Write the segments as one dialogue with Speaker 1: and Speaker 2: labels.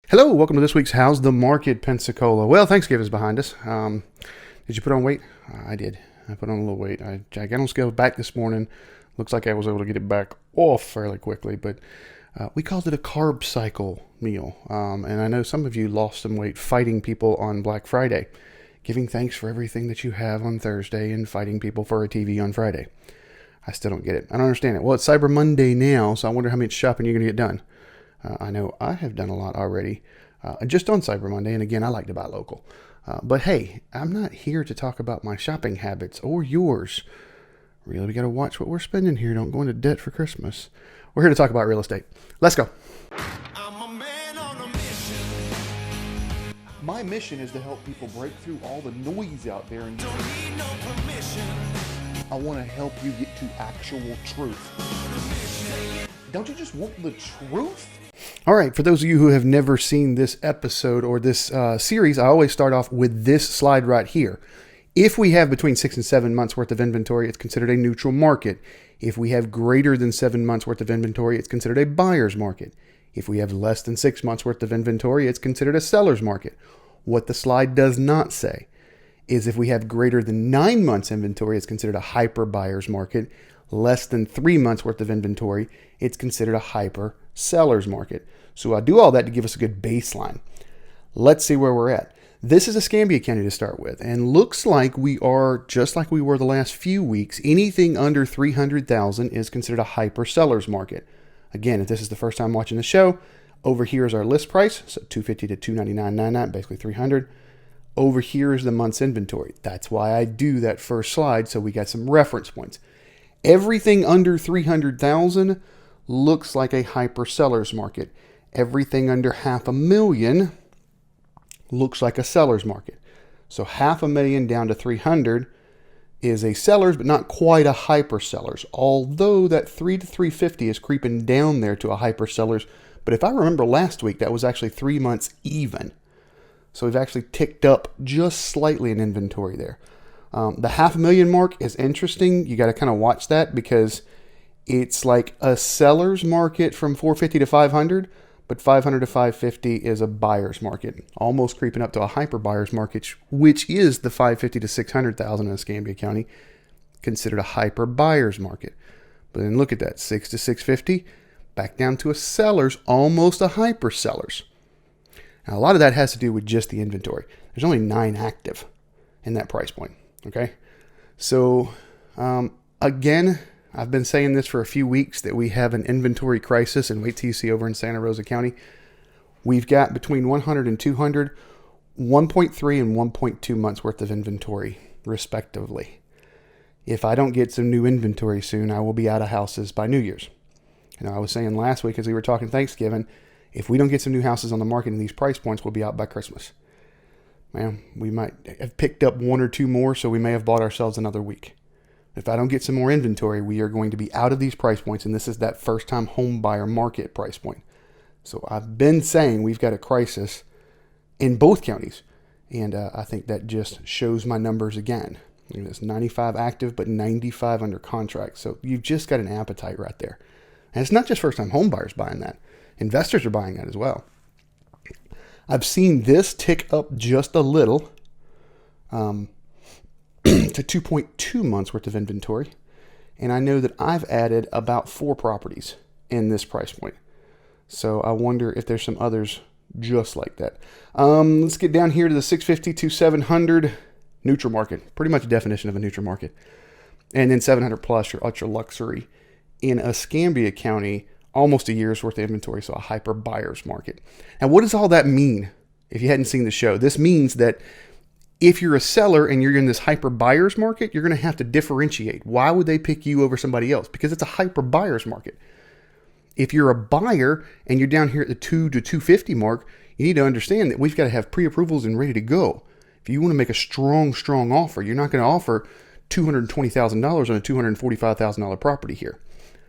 Speaker 1: Hello, welcome to this week's How's the Market, Pensacola. Well, Thanksgiving's behind us. Did you put on weight? I did. I put on a little weight. I got on scale back this morning. Looks like I was able to get it back off fairly quickly, but we called it a carb cycle meal. And I know some of you lost some weight fighting people on Black Friday, giving thanks for everything that you have on Thursday and fighting people for a TV on Friday. I still don't get it. I don't understand it. Well, it's Cyber Monday now, so I wonder how much shopping you're going to get done. I know I have done a lot already, just on Cyber Monday, and again, I like to buy local. But hey, I'm not here to talk about my shopping habits or yours. Really, we got to watch what we're spending here. Don't go into debt for Christmas. We're here to talk about real estate. Let's go.
Speaker 2: I'm a man on a mission.
Speaker 1: My mission is to help people break through all the noise out there, and
Speaker 2: Don't need no permission.
Speaker 1: I want to help you get to actual truth. Don't you just want the truth? All right, for those of you who have never seen this episode or this series, I always start off with this slide right here. If we have between 6 and 7 months worth of inventory, it's considered a neutral market. If we have greater than 7 months worth of inventory, it's considered a buyer's market. If we have less than 6 months worth of inventory, it's considered a seller's market. What the slide does not say is if we have greater than 9 months inventory, it's considered a hyper buyer's market. Less than 3 months worth of inventory, it's considered a hyper seller's market. So I do all that to give us a good baseline. Let's see where we're at. This is Escambia County to start with, and looks like we are just like we were the last few weeks. Anything under 300,000 is considered a hyper seller's market. Again, if this is the first time watching the show, over here is our list price, so 250 to 299.99, basically 300. Over here is the month's inventory. That's why I do that first slide, so we got some reference points. Everything under 300,000 looks like a hyper seller's market. Everything under $500,000 looks like a seller's market. So $500,000 down to 300 is a seller's, but not quite a hyper seller's. Although that 3 to 350 is creeping down there to a hyper seller's. But if I remember last week, that was actually 3 months even. So we've actually ticked up just slightly in inventory there. The $500,000 mark is interesting. You got to kind of watch that because it's like a seller's market from 450 to 500, but 500 to 550 is a buyer's market, almost creeping up to a hyper buyer's market, which is the 550 to 600,000 in Escambia County, considered a hyper buyer's market. But then look at that, 6 to 650, back down to a seller's, almost a hyper seller's. Now, a lot of that has to do with just the inventory. There's only 9 active in that price point. Okay. So, again, I've been saying this for a few weeks that we have an inventory crisis, and wait till you see over in Santa Rosa County. We've got between 100 and 200, 1.3 and 1.2 months worth of inventory, respectively. If I don't get some new inventory soon, I will be out of houses by New Year's. I was saying last week as we were talking Thanksgiving, if we don't get some new houses on the market in these price points, we'll be out by Christmas. Man, we might have picked up 1 or 2 more, so we may have bought ourselves another week. If I don't get some more inventory, we are going to be out of these price points, and this is that first-time home buyer market price point. So I've been saying we've got a crisis in both counties, and I think that just shows my numbers again. It's 95 active, but 95 under contract. So you've just got an appetite right there. And it's not just first-time home buyers buying that. Investors are buying that as well. I've seen this tick up just a little to 2.2 months worth of inventory. And I know that I've added about 4 properties in this price point. So I wonder if there's some others just like that. Let's get down here to the 650 to 700 neutral market. Pretty much a definition of a neutral market. And then 700 plus, your ultra luxury. In Escambia County, almost a year's worth of inventory, so a hyper buyer's market. Now, what does all that mean? If you hadn't seen the show, this means that if you're a seller and you're in this hyper buyer's market, you're going to have to differentiate. Why would they pick you over somebody else? Because it's a hyper buyer's market. If you're a buyer and you're down here at the 2 to 250 mark, you need to understand that we've got to have pre-approvals and ready to go. If you want to make a strong offer, you're not going to offer $220,000 on a $245,000 property here.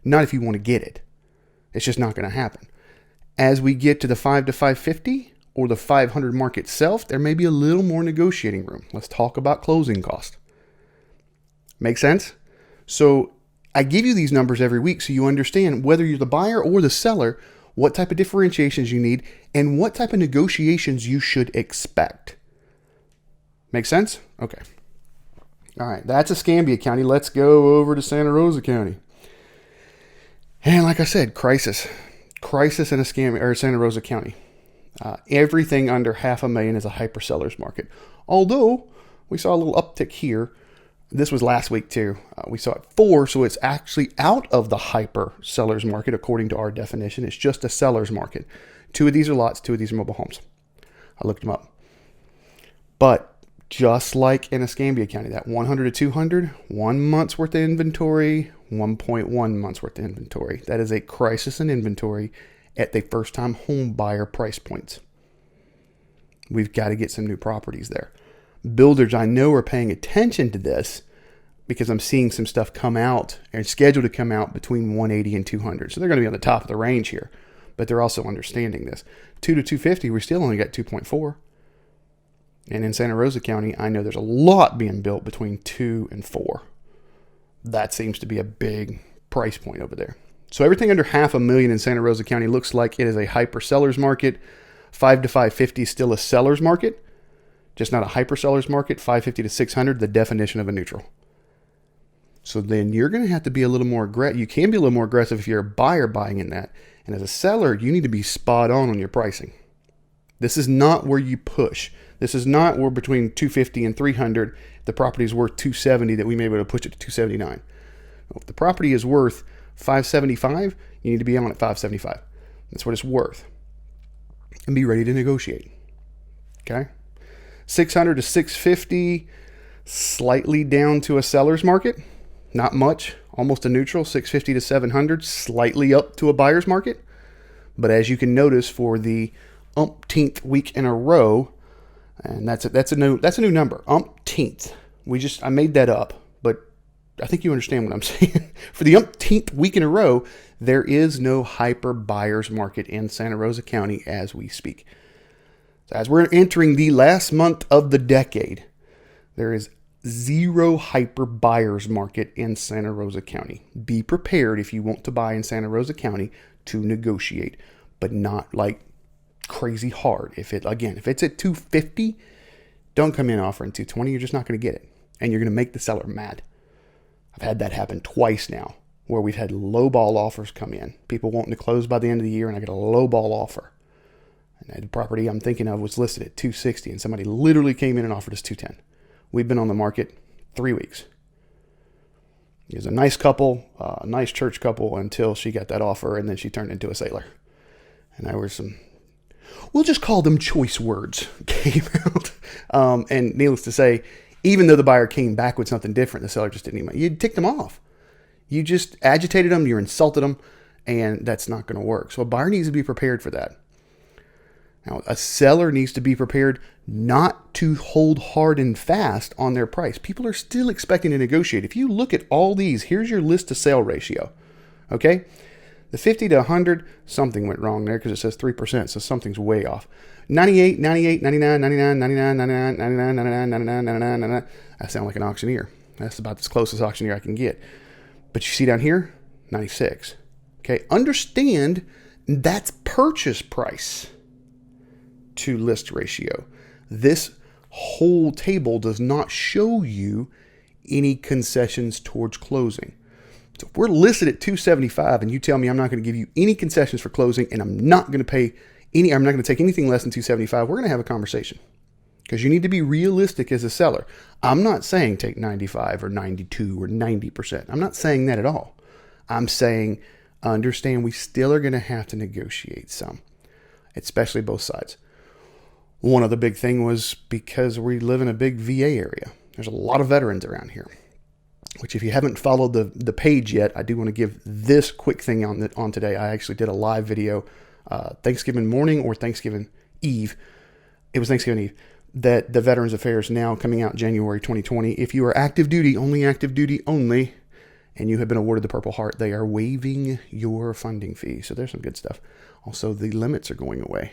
Speaker 1: Not if you want to get it. It's just not going to happen. As we get to the 5 to 550 or the 500 mark itself, there may be a little more negotiating room. Let's talk about closing cost. Make sense? So I give you these numbers every week so you understand whether you're the buyer or the seller, what type of differentiations you need, and what type of negotiations you should expect. Make sense? Okay. All right, that's Escambia County. Let's go over to Santa Rosa County. And like I said, crisis in Escambia or Santa Rosa County. Everything under $500,000 is a hyper seller's market. Although we saw a little uptick here. This was last week too. We saw it 4, so it's actually out of the hyper seller's market according to our definition. It's just a seller's market. 2 of these are lots, 2 of these are mobile homes. I looked them up. But just like in Escambia County, that 100 to 200, 1 month's worth of inventory, 1.1 months worth of inventory. That is a crisis in inventory at the first-time home buyer price points. We've got to get some new properties there. Builders I know are paying attention to this because I'm seeing some stuff come out and scheduled to come out between 180 and 200. So they're going to be on the top of the range here, but they're also understanding this. 2 to 250, we still only got 2.4. And in Santa Rosa County, I know there's a lot being built between 2 and 4. That seems to be a big price point over there. So everything under $500,000 in Santa Rosa County looks like it is a hyper seller's market. 5 to 550 is still a seller's market, just not a hyper seller's market. 550 to 600, the definition of a neutral. So then you're going to have to be a little more aggressive. You can be a little more aggressive if you're a buyer buying in that. And as a seller, you need to be spot on your pricing. This is not where you push. This is not where between 250 and 300, the property is worth 270 that we may be able to push it to 279. If the property is worth 575, you need to be on at 575. That's what it's worth. And be ready to negotiate. Okay? 600 to 650, slightly down to a seller's market. Not much, almost a neutral. 650 to 700, slightly up to a buyer's market. But as you can notice, for the umpteenth week in a row, and that's a new number, umpteenth. I made that up, but I think you understand what I'm saying. For the umpteenth week in a row, there is no hyper buyer's market in Santa Rosa County as we speak. So as we're entering the last month of the decade, there is zero hyper buyer's market in Santa Rosa County. Be prepared if you want to buy in Santa Rosa County to negotiate, but not like crazy hard. If it's at 250, don't come in offering 220. You're just not going to get it, and you're going to make the seller mad. I've had that happen twice now, where we've had lowball offers come in. People wanting to close by the end of the year, and I get a lowball offer. And the property I'm thinking of was listed at 260, and somebody literally came in and offered us 210. We've been on the market 3 weeks. He was a nice couple, a nice church couple, until she got that offer, and then she turned into a sailor. And there were some, we'll just call them choice words, came out. And needless to say, even though the buyer came back with something different, the seller just didn't even, you ticked them off. You just agitated them, you insulted them, and that's not going to work. So a buyer needs to be prepared for that. Now, a seller needs to be prepared not to hold hard and fast on their price. People are still expecting to negotiate. If you look at all these, here's your list to sale ratio. Okay? The 50 to 100, something went wrong there because it says 3%, so something's way off. 98, 98, 99, 99, 99, 99, 99, 99, 99, 99, 99. I sound like an auctioneer. That's about as close as auctioneer I can get. But you see down here, 96. Okay? Understand that's purchase price to list ratio. This whole table does not show you any concessions towards closing. So if we're listed at 275 and you tell me I'm not going to give you any concessions for closing and I'm not going to take anything less than 275, we're going to have a conversation. Because you need to be realistic as a seller. I'm not saying take 95 or 92 or 90%. I'm not saying that at all. I'm saying understand we still are going to have to negotiate some, especially both sides. One other big thing was because we live in a big VA area. There's a lot of veterans around here, which if you haven't followed the page yet, I do want to give this quick thing on today. I actually did a live video Thanksgiving morning or Thanksgiving Eve. It was Thanksgiving Eve. That the Veterans Affairs now coming out January 2020. If you are active duty only, and you have been awarded the Purple Heart, they are waiving your funding fee. So there's some good stuff. Also, the limits are going away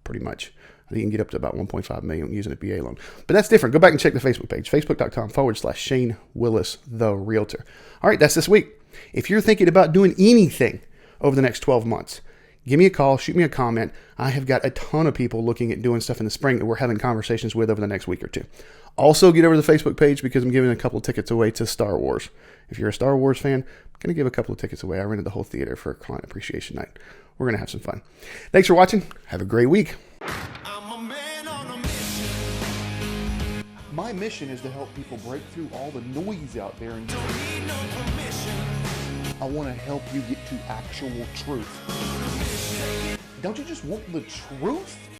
Speaker 1: pretty much. You can get up to about $1.5 million using a VA loan. But that's different. Go back and check the Facebook page, facebook.com/Shane Willis, the Realtor. All right, that's this week. If you're thinking about doing anything over the next 12 months, give me a call, shoot me a comment. I have got a ton of people looking at doing stuff in the spring that we're having conversations with over the next week or two. Also, get over to the Facebook page because I'm giving a couple of tickets away to Star Wars. If you're a Star Wars fan, I'm going to give a couple of tickets away. I rented the whole theater for a client appreciation night. We're going to have some fun. Thanks for watching. Have a great week.
Speaker 2: I'm a man on a mission.
Speaker 1: My mission is to help people break through all the noise out there. And
Speaker 2: Don't need no permission.
Speaker 1: I want to help you get to actual truth. Don't you just want the truth?